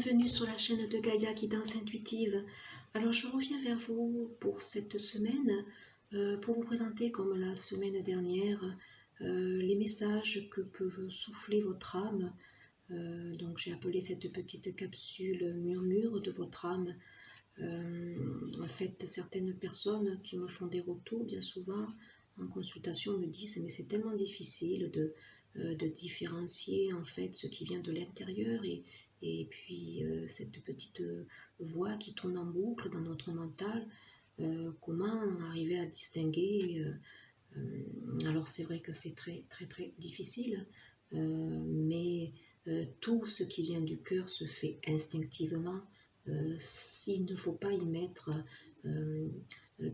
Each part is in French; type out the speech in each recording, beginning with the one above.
bienvenue sur la chaîne de Gaïa Guidance Intuitive. Alors je reviens vers vous pour cette semaine, pour vous présenter comme la semaine dernière, les messages que peut souffler votre âme. Donc j'ai appelé cette petite capsule murmure de votre âme. En fait, certaines personnes qui me font des retours bien souvent en consultation me disent mais c'est tellement difficile de différencier en fait ce qui vient de l'intérieur et puis cette petite voix qui tourne en boucle dans notre mental, comment arriver à distinguer. Alors c'est vrai que c'est très très très difficile, mais tout ce qui vient du cœur se fait instinctivement. S'il ne faut pas y mettre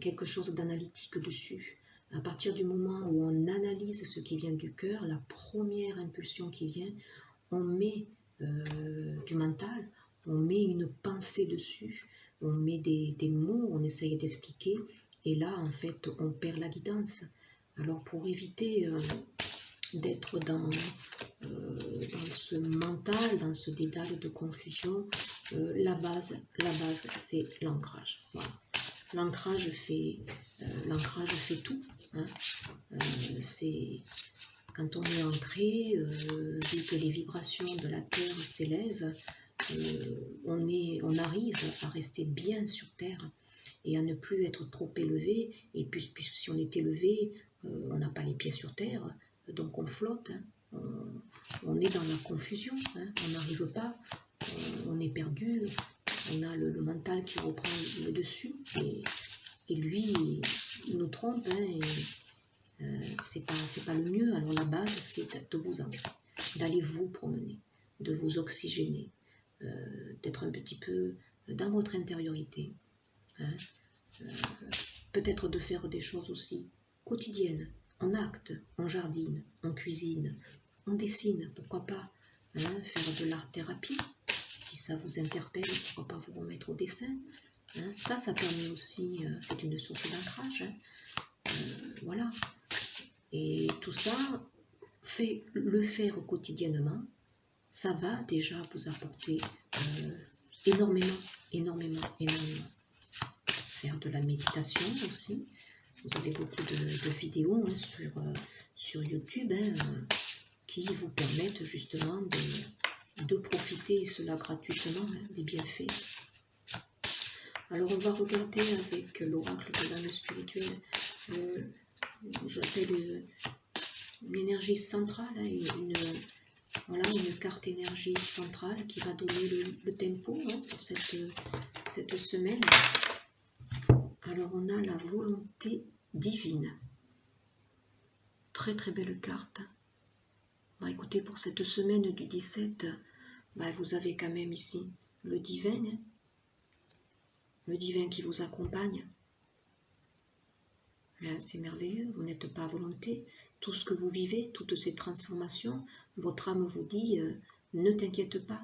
quelque chose d'analytique dessus. À partir du moment où on analyse ce qui vient du cœur, la première impulsion qui vient, on met du mental, on met une pensée dessus, on met des mots, on essaye d'expliquer, et là en fait on perd la guidance. Alors pour éviter d'être dans ce mental, dans ce dédale de confusion, la base c'est l'ancrage. Voilà. L'ancrage fait tout. Hein. C'est quand on est ancré, vu que les vibrations de la Terre s'élèvent, on arrive à rester bien sur Terre et à ne plus être trop élevé. Et puisque si on est élevé, on n'a pas les pieds sur Terre, donc on flotte. Hein. On est dans la confusion. Hein. On n'arrive pas, on est perdu. On a le mental qui reprend le dessus et lui, il nous trompe. Hein, c'est pas le mieux. Alors la base, c'est de vous ancrer, d'aller vous promener, de vous oxygéner, d'être un petit peu dans votre intériorité. Hein, peut-être de faire des choses aussi quotidiennes. On acte, on jardine, on cuisine, on dessine, pourquoi pas. Hein, faire de l'art-thérapie, si ça vous interpelle, pourquoi pas vous remettre au dessin. Hein, ça permet aussi, c'est une source d'ancrage. Hein, voilà. Et tout ça, le faire quotidiennement, ça va déjà vous apporter énormément. Faire de la méditation aussi. Vous avez beaucoup de vidéos hein, sur YouTube hein, qui vous permettent justement de profiter, et cela gratuitement, hein, des bienfaits. Alors on va regarder avec l'oracle de l'âme spirituelle, j'appelle une énergie centrale, hein, une carte énergie centrale qui va donner le tempo hein, pour cette semaine. Alors on a la volonté divine. Très très belle carte. Bah, écoutez, pour cette semaine du 17, bah, vous avez quand même ici le divin. Hein, le divin qui vous accompagne. Hein, c'est merveilleux, vous n'êtes pas à volonté. Tout ce que vous vivez, toutes ces transformations, votre âme vous dit, ne t'inquiète pas,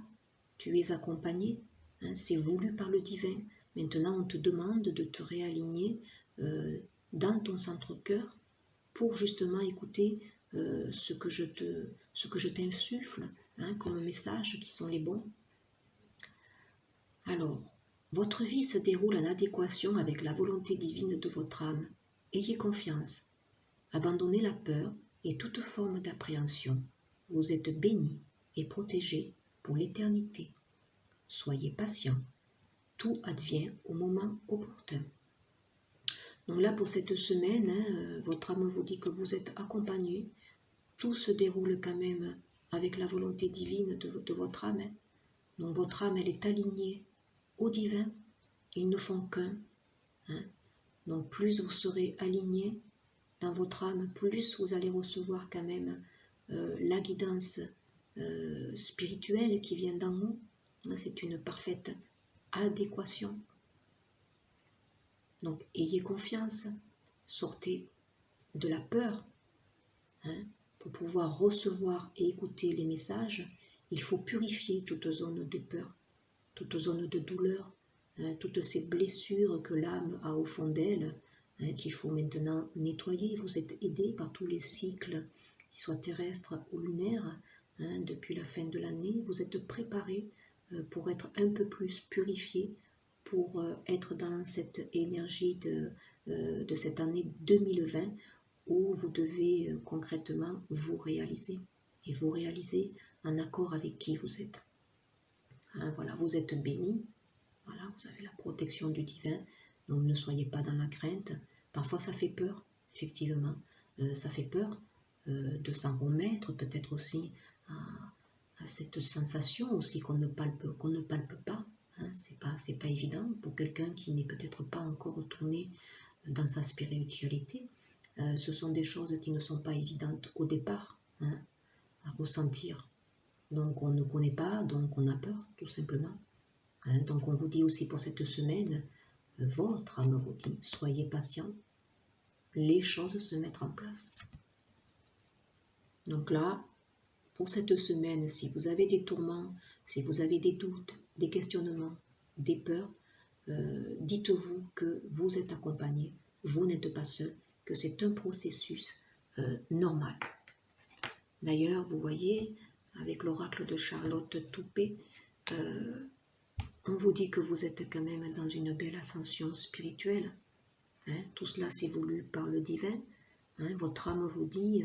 tu es accompagné. Hein, c'est voulu par le divin. Maintenant, on te demande de te réaligner dans ton centre-cœur pour justement écouter ce que je t'insuffle hein, comme message qui sont les bons. Alors, votre vie se déroule en adéquation avec la volonté divine de votre âme. Ayez confiance. Abandonnez la peur et toute forme d'appréhension. Vous êtes béni et protégé pour l'éternité. Soyez patient. Tout advient au moment opportun. Donc là, pour cette semaine, hein, votre âme vous dit que vous êtes accompagné. Tout se déroule quand même avec la volonté divine de votre âme. Hein. Donc votre âme, elle est alignée au divin. Ils ne font qu'un. Hein. Donc plus vous serez aligné dans votre âme, plus vous allez recevoir quand même la guidance spirituelle qui vient d'en haut. Hein, c'est une parfaite adéquation. Donc, ayez confiance, sortez de la peur. Hein, pour pouvoir recevoir et écouter les messages, il faut purifier toute zone de peur, toute zone de douleur, hein, toutes ces blessures que l'âme a au fond d'elle, hein, qu'il faut maintenant nettoyer. Vous êtes aidé par tous les cycles, qu'ils soient terrestres ou lunaires. Hein, depuis la fin de l'année, vous êtes préparé pour être un peu plus purifié, pour être dans cette énergie de cette année 2020 où vous devez concrètement vous réaliser. Et vous réaliser en accord avec qui vous êtes. Hein, voilà, vous êtes béni, voilà, vous avez la protection du divin, donc ne soyez pas dans la crainte. Parfois ça fait peur, effectivement. Ça fait peur de s'en remettre, peut-être aussi à cette sensation aussi qu'on ne palpe pas. Hein, c'est pas évident pour quelqu'un qui n'est peut-être pas encore retourné dans sa spiritualité. Ce sont des choses qui ne sont pas évidentes au départ, hein, à ressentir. Donc on ne connaît pas, donc on a peur, tout simplement. Hein, donc on vous dit aussi pour cette semaine, votre âme vous dit, soyez patient, les choses se mettent en place. Donc là, pour cette semaine, si vous avez des tourments, si vous avez des doutes, des questionnements, des peurs, dites-vous que vous êtes accompagné, vous n'êtes pas seul, que c'est un processus normal. D'ailleurs, vous voyez, avec l'oracle de Charlotte Toupé, on vous dit que vous êtes quand même dans une belle ascension spirituelle. Hein, tout cela c'est voulu par le divin. Hein, votre âme vous dit,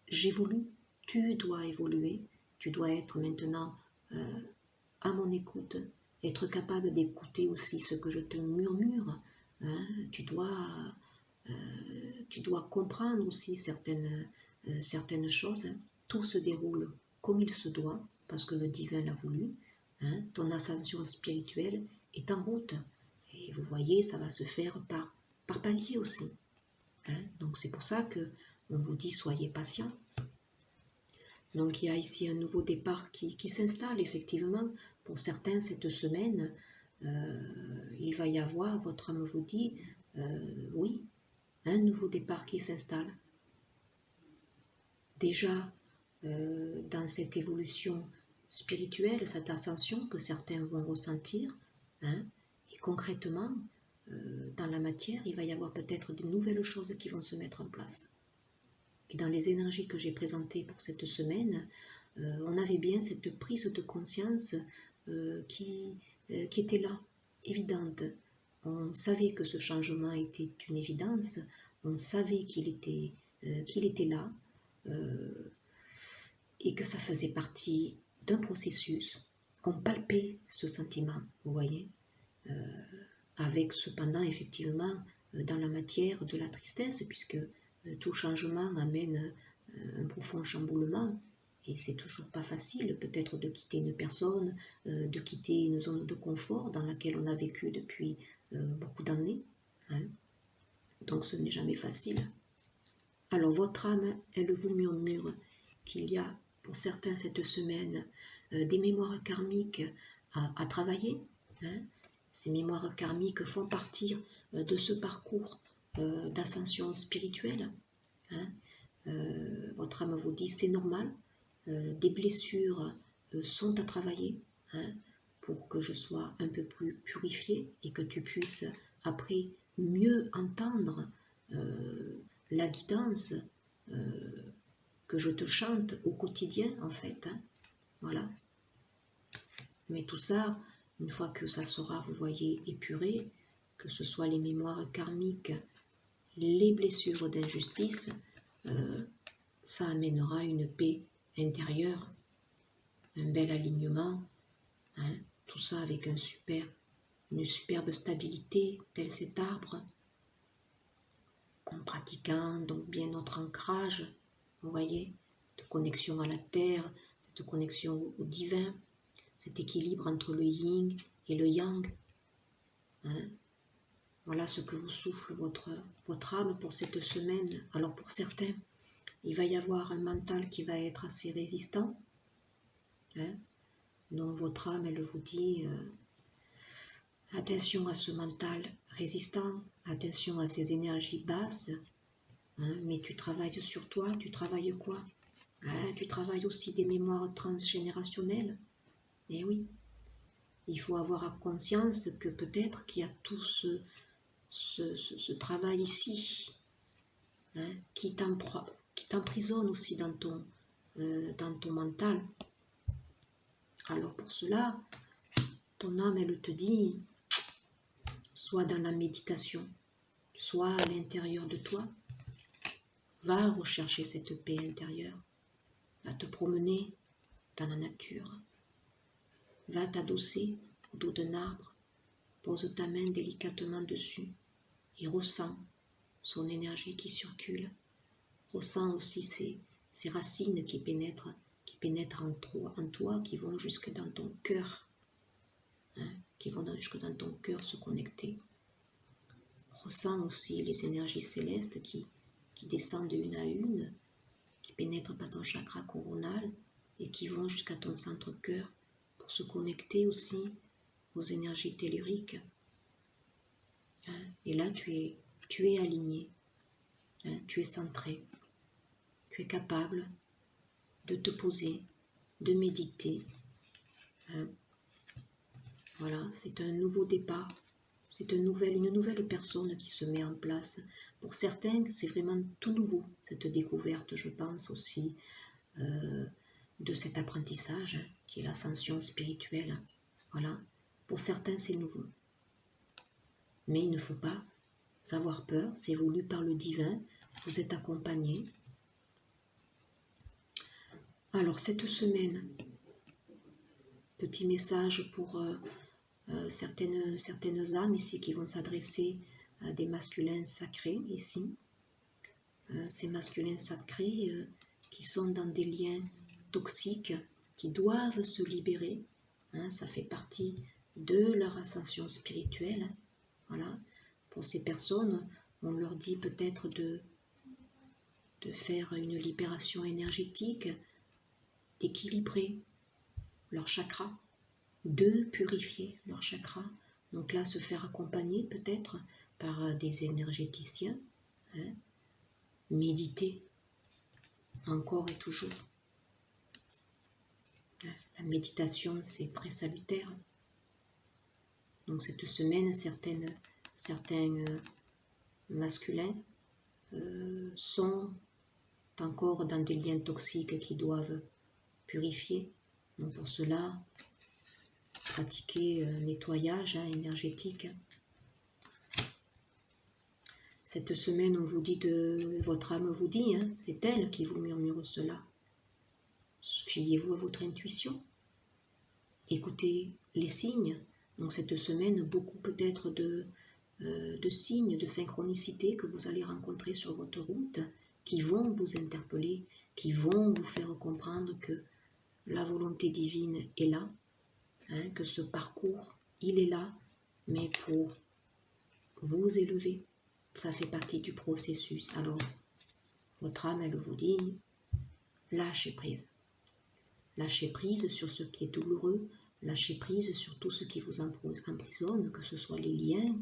j'évolue, tu dois évoluer, tu dois être maintenant à mon écoute, être capable d'écouter aussi ce que je te murmure. Hein, tu dois comprendre aussi certaines choses. Hein. Tout se déroule comme il se doit, parce que le divin l'a voulu. Hein. Ton ascension spirituelle est en route. Et vous voyez, ça va se faire par palier aussi. Hein. Donc c'est pour ça que on vous dit soyez patient. Donc il y a ici un nouveau départ qui s'installe effectivement. Pour certains, cette semaine, il va y avoir, votre âme vous dit, oui, un nouveau départ qui s'installe. Déjà, dans cette évolution spirituelle, cette ascension que certains vont ressentir, hein, et concrètement, dans la matière, il va y avoir peut-être de nouvelles choses qui vont se mettre en place. Et dans les énergies que j'ai présentées pour cette semaine, on avait bien cette prise de conscience qui était là, évidente. On savait que ce changement était une évidence, on savait qu'il était là, et que ça faisait partie d'un processus. On palpait ce sentiment, vous voyez, avec cependant effectivement dans la matière de la tristesse, puisque tout changement amène un profond chamboulement, et c'est toujours pas facile peut-être de quitter une personne, de quitter une zone de confort dans laquelle on a vécu depuis beaucoup d'années. Hein. Donc ce n'est jamais facile. Alors votre âme, elle vous murmure qu'il y a pour certains cette semaine des mémoires karmiques à travailler. Hein. Ces mémoires karmiques font partie de ce parcours d'ascension spirituelle. Hein. Votre âme vous dit c'est normal, des blessures sont à travailler, hein, pour que je sois un peu plus purifiée et que tu puisses après mieux entendre la guidance que je te chante au quotidien en fait. Hein. Voilà. Mais tout ça, une fois que ça sera, vous voyez, épuré, que ce soit les mémoires karmiques, les blessures d'injustice, ça amènera une paix intérieure, un bel alignement, hein, tout ça avec une superbe stabilité, tel cet arbre, en pratiquant donc bien notre ancrage, vous voyez, cette connexion à la terre, cette connexion au divin, cet équilibre entre le yin et le yang. Hein. Voilà ce que vous souffle votre âme pour cette semaine. Alors pour certains, il va y avoir un mental qui va être assez résistant. Hein. Donc votre âme, elle vous dit attention à ce mental résistant, attention à ces énergies basses. Hein, mais tu travailles sur toi, tu travailles quoi? Hein, tu travailles aussi des mémoires transgénérationnelles. Et oui, il faut avoir conscience que peut-être qu'il y a tout ce travail ici, hein, qui t'emprisonne aussi dans ton mental. Alors pour cela, ton âme, elle te dit, soit dans la méditation, soit à l'intérieur de toi, va rechercher cette paix intérieure, va te promener dans la nature, va t'adosser au dos d'un arbre, pose ta main délicatement dessus et ressens son énergie qui circule, ressens aussi ces racines qui pénètrent en toi, qui vont jusque dans ton cœur, qui vont jusque dans ton cœur se connecter. Ressens aussi les énergies célestes qui descendent une à une, qui pénètrent par ton chakra coronal et qui vont jusqu'à ton centre-cœur pour se connecter aussi aux énergies telluriques. Et là, tu es aligné, tu es centré, tu es capable de te poser, de méditer. Voilà, c'est un nouveau départ. C'est une nouvelle personne qui se met en place. Pour certains, c'est vraiment tout nouveau, cette découverte, je pense aussi, de cet apprentissage qui est l'ascension spirituelle. Voilà, pour certains, c'est nouveau. Mais il ne faut pas avoir peur, c'est voulu par le divin, vous êtes accompagné. Alors, cette semaine, petit message pour certaines âmes ici qui vont s'adresser à des masculins sacrés ici. Ces masculins sacrés qui sont dans des liens toxiques, qui doivent se libérer. Ça fait partie de leur ascension spirituelle. Voilà. Pour ces personnes, on leur dit peut-être de faire une libération énergétique, d'équilibrer leur chakra, de purifier leur chakra. Donc là, se faire accompagner peut-être par des énergéticiens, méditer encore et toujours. La méditation, c'est très salutaire. Donc cette semaine, certains masculins sont encore dans des liens toxiques qui doivent purifier. Donc pour cela, pratiquer un nettoyage énergétique. Cette semaine, on vous dit votre âme vous dit, c'est elle qui vous murmure cela. Fiez-vous à votre intuition. Écoutez les signes. Donc cette semaine, beaucoup peut-être de signes, de synchronicité que vous allez rencontrer sur votre route, qui vont vous interpeller, qui vont vous faire comprendre que la volonté divine est là, que ce parcours, il est là, mais pour vous élever. Ça fait partie du processus. Alors, votre âme, elle vous dit, lâchez prise. Lâchez prise sur ce qui est douloureux, lâchez prise sur tout ce qui vous emprisonne, que ce soit les liens,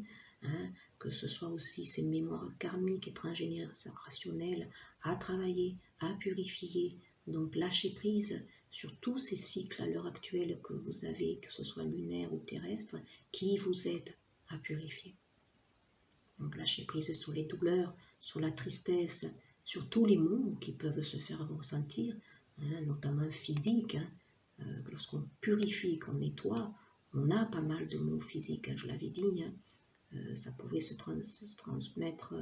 que ce soit aussi ces mémoires karmiques et transgénérationnelles à travailler, à purifier. Donc lâchez prise sur tous ces cycles à l'heure actuelle que vous avez, que ce soit lunaire ou terrestre, qui vous aident à purifier. Donc lâchez prise sur les douleurs, sur la tristesse, sur tous les maux qui peuvent se faire ressentir, notamment physiques. Lorsqu'on purifie, qu'on nettoie, on a pas mal de maux physiques, je l'avais dit. Ça pouvait se transmettre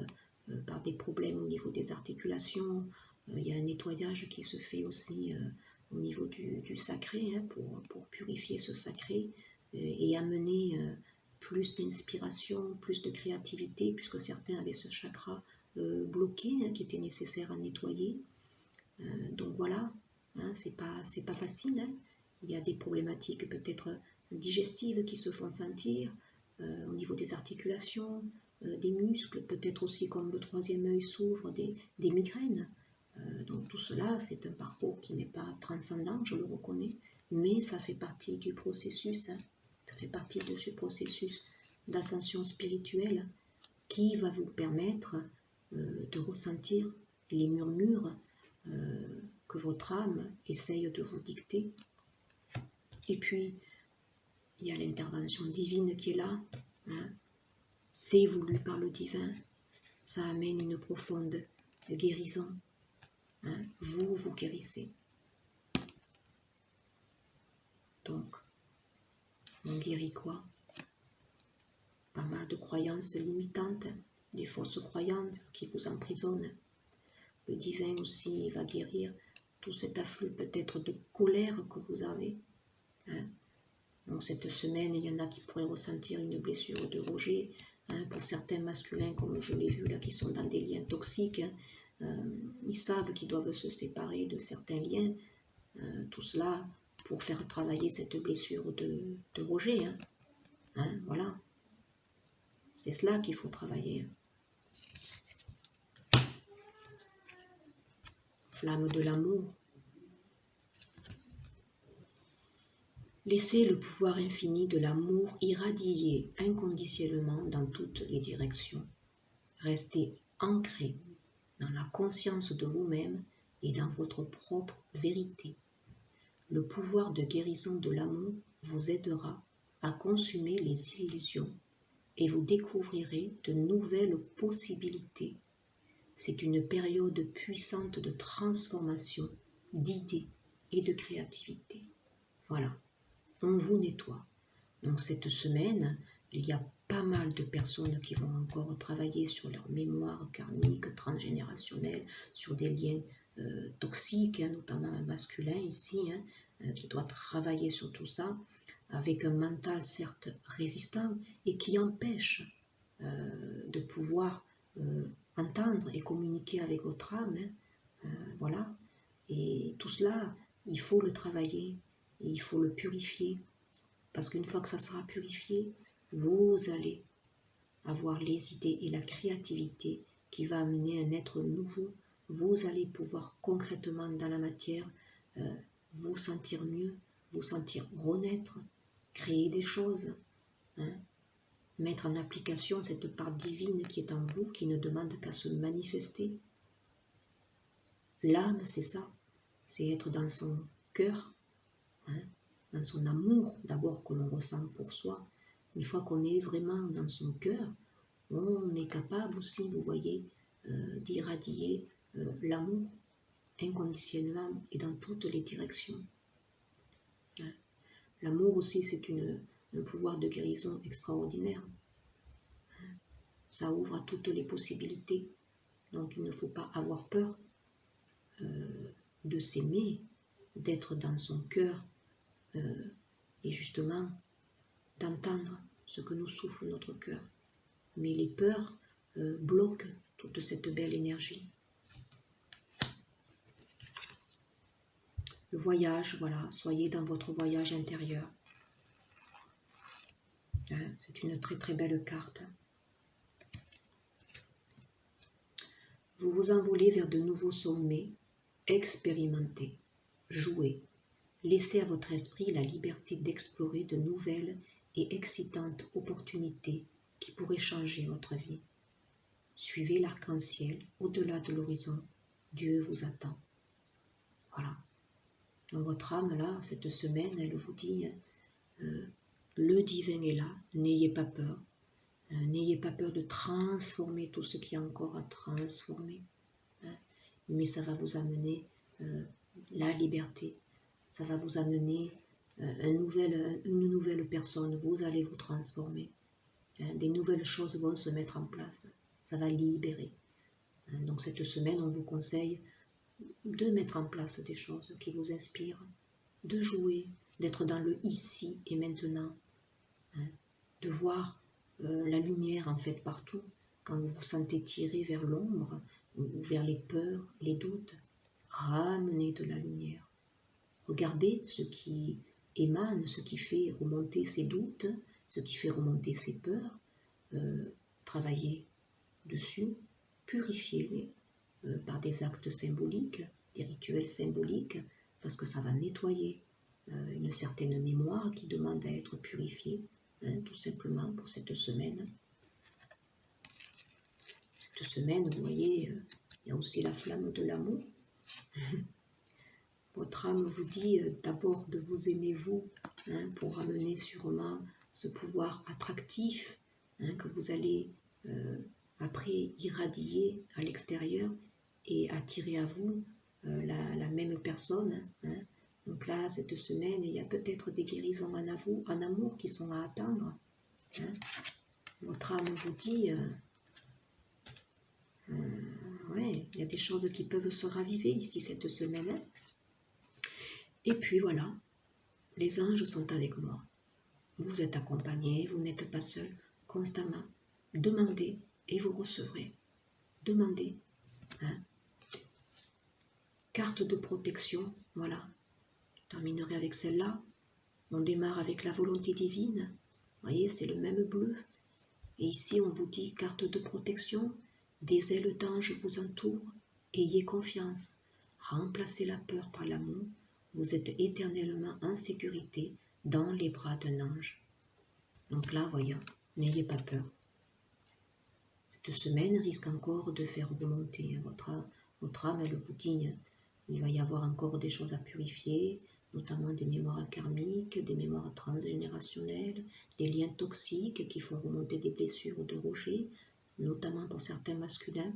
par des problèmes au niveau des articulations. Il y a un nettoyage qui se fait aussi au niveau du sacré, pour purifier ce sacré et amener plus d'inspiration, plus de créativité, puisque certains avaient ce chakra bloqué qui était nécessaire à nettoyer. Donc voilà, c'est pas facile. Il y a des problématiques peut-être digestives qui se font sentir au niveau des articulations, des muscles, peut-être aussi comme le troisième œil s'ouvre, des migraines. Donc tout cela, c'est un parcours qui n'est pas transcendant, je le reconnais, mais ça fait partie du processus, ça fait partie de ce processus d'ascension spirituelle qui va vous permettre de ressentir les murmures que votre âme essaye de vous dicter. Et puis, il y a l'intervention divine qui est là. C'est voulu par le divin. Ça amène une profonde guérison. Vous guérissez. Donc, on guérit quoi? Pas mal de croyances limitantes, des fausses croyances qui vous emprisonnent. Le divin aussi va guérir tout cet afflux peut-être de colère que vous avez. Hein. Donc cette semaine, il y en a qui pourraient ressentir une blessure de rejet. Hein, pour certains masculins, comme je l'ai vu là, qui sont dans des liens toxiques, ils savent qu'ils doivent se séparer de certains liens. Tout cela pour faire travailler cette blessure de rejet. Hein, voilà. C'est cela qu'il faut travailler. Flamme de l'amour. Laissez le pouvoir infini de l'amour irradier inconditionnellement dans toutes les directions. Restez ancré dans la conscience de vous-même et dans votre propre vérité. Le pouvoir de guérison de l'amour vous aidera à consumer les illusions et vous découvrirez de nouvelles possibilités. C'est une période puissante de transformation, d'idées et de créativité. Voilà, on vous nettoie. Donc cette semaine, il y a pas mal de personnes qui vont encore travailler sur leur mémoire karmique, transgénérationnelle, sur des liens toxiques, notamment masculins ici, qui doit travailler sur tout ça, avec un mental certes résistant et qui empêche de pouvoir entendre et communiquer avec votre âme. Voilà. Et tout cela, il faut le travailler, et il faut le purifier. Parce qu'une fois que ça sera purifié, vous allez avoir les idées et la créativité qui va amener un être nouveau. Vous allez pouvoir concrètement dans la matière vous sentir mieux, vous sentir renaître, créer des choses, mettre en application cette part divine qui est en vous, qui ne demande qu'à se manifester. L'âme, c'est ça, c'est être dans son cœur, dans son amour d'abord que l'on ressent pour soi. Une fois qu'on est vraiment dans son cœur, on est capable aussi, vous voyez, d'irradier l'amour inconditionnellement et dans toutes les directions. L'amour aussi, c'est un pouvoir de guérison extraordinaire. Ça ouvre à toutes les possibilités. Donc il ne faut pas avoir peur de s'aimer, d'être dans son cœur et justement d'entendre ce que nous souffle notre cœur. Mais les peurs bloquent toute cette belle énergie. Le voyage, voilà, soyez dans votre voyage intérieur. C'est une très très belle carte. Vous vous envolez vers de nouveaux sommets, expérimentez, jouez, laissez à votre esprit la liberté d'explorer de nouvelles et excitantes opportunités qui pourraient changer votre vie. Suivez l'arc-en-ciel au-delà de l'horizon. Dieu vous attend. Voilà. Dans votre âme, là, cette semaine, elle vous dit, le divin est là, n'ayez pas peur. N'ayez pas peur de transformer tout ce qu'il y a encore à transformer. Mais ça va vous amener la liberté. Ça va vous amener une nouvelle personne. Vous allez vous transformer. Des nouvelles choses vont se mettre en place. Ça va libérer. Donc cette semaine, on vous conseille de mettre en place des choses qui vous inspirent, de jouer, d'être dans le ici et maintenant, de voir la lumière en fait partout. Quand vous vous sentez tiré vers l'ombre ou vers les peurs, les doutes, ramenez de la lumière. Regardez ce qui émane, ce qui fait remonter ces doutes, ce qui fait remonter ces peurs, travaillez dessus, purifiez-les par des actes symboliques, des rituels symboliques, parce que ça va nettoyer une certaine mémoire qui demande à être purifiée, tout simplement pour cette semaine. Cette semaine, vous voyez, il y a aussi la flamme de l'amour. Votre âme vous dit d'abord de vous aimer vous, pour amener sûrement ce pouvoir attractif que vous allez après irradier à l'extérieur et attirer à vous la même personne. Donc Donc là, cette semaine, il y a peut-être des guérisons en amour qui sont à attendre. Hein. Votre âme vous dit, ouais, il y a des choses qui peuvent se raviver ici cette semaine. Hein. Et puis voilà, les anges sont avec moi. Vous êtes accompagné, vous n'êtes pas seul, constamment. Demandez et vous recevrez. Demandez. Hein. Carte de protection, voilà. Je terminerai avec celle-là. On démarre avec la volonté divine. Vous voyez, c'est le même bleu. Et ici, on vous dit carte de protection. Des ailes d'ange vous entourent. Ayez confiance. Remplacez la peur par l'amour. Vous êtes éternellement en sécurité dans les bras d'un ange. Donc là, voyons, n'ayez pas peur. Cette semaine risque encore de faire remonter votre âme, elle vous dit, il va y avoir encore des choses à purifier, notamment des mémoires karmiques, des mémoires transgénérationnelles, des liens toxiques qui font remonter des blessures de rejet, notamment pour certains masculins.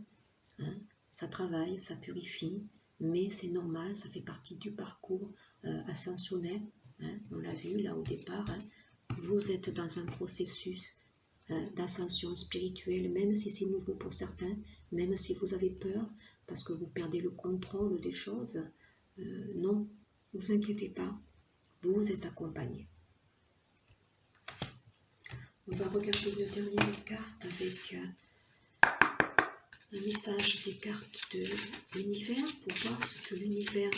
Hein. Ça travaille, ça purifie, mais c'est normal, ça fait partie du parcours ascensionnel. Hein. On l'a vu là au départ, hein. Vous êtes dans un processus d'ascension spirituelle, même si c'est nouveau pour certains, même si vous avez peur, parce que vous perdez le contrôle des choses. Non, ne vous inquiétez pas, vous êtes accompagné. On va regarder une dernière carte avec un message des cartes de l'univers pour voir ce que l'univers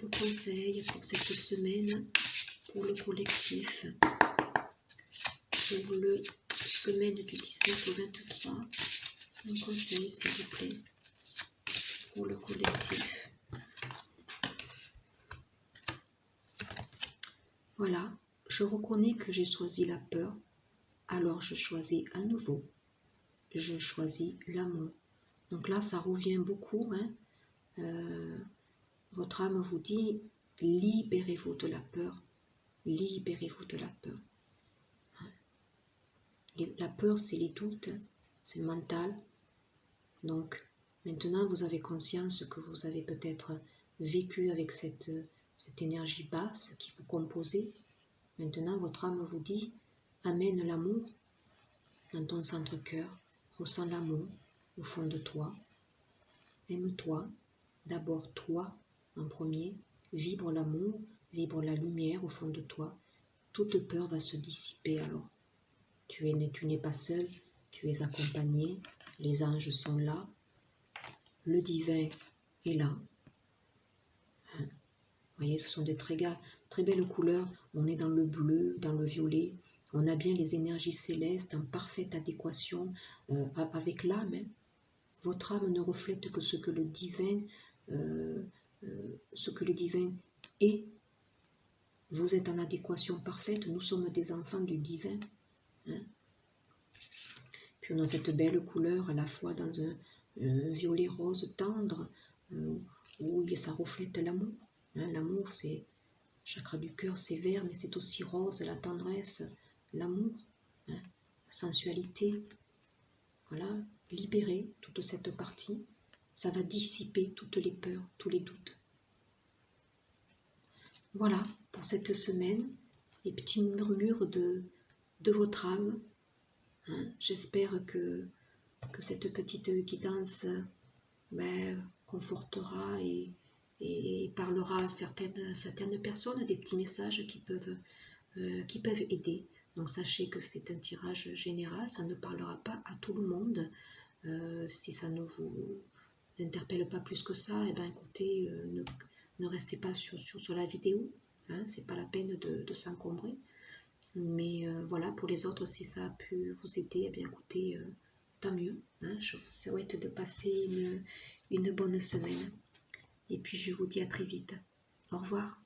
vous conseille pour cette semaine, pour le collectif, pour le semaine du 19 au 23. Un conseil, s'il vous plaît, pour le collectif. Voilà, je reconnais que j'ai choisi la peur, alors je choisis à nouveau. Je choisis l'amour. Donc là, ça revient beaucoup. Hein. Votre âme vous dit, libérez-vous de la peur. Libérez-vous de la peur. La peur, c'est les doutes, c'est mental. Donc, maintenant, vous avez conscience que vous avez peut-être vécu avec cette énergie basse qui vous composait. Maintenant, votre âme vous dit, amène l'amour dans ton centre-cœur, ressens l'amour au fond de toi, aime-toi, d'abord toi en premier, vibre l'amour, vibre la lumière au fond de toi, toute peur va se dissiper alors. Tu n'es pas seul, tu es accompagné, les anges sont là, le divin est là. Vous voyez, ce sont des très belles couleurs. On est dans le bleu, dans le violet. On a bien les énergies célestes en parfaite adéquation avec l'âme. Hein. Votre âme ne reflète que ce que le divin est. Vous êtes en adéquation parfaite. Nous sommes des enfants du divin. Hein. Puis on a cette belle couleur à la fois dans un violet rose tendre où ça reflète l'amour. Hein, l'amour, c'est chakra du cœur, c'est vert, mais c'est aussi rose, la tendresse, l'amour, hein, la sensualité. Voilà, libérer toute cette partie, ça va dissiper toutes les peurs, tous les doutes. Voilà, pour cette semaine, les petits murmures de votre âme. Hein, j'espère que cette petite guidance confortera et parlera à certaines personnes, des petits messages qui peuvent aider. Donc sachez que c'est un tirage général, ça ne parlera pas à tout le monde. Si ça ne vous interpelle pas plus que ça, et écoutez, ne restez pas sur la vidéo. Hein, c'est pas la peine de s'encombrer. Mais voilà, pour les autres, si ça a pu vous aider, écoutez, tant mieux. Hein, je vous souhaite de passer une bonne semaine. Et puis je vous dis à très vite. Au revoir.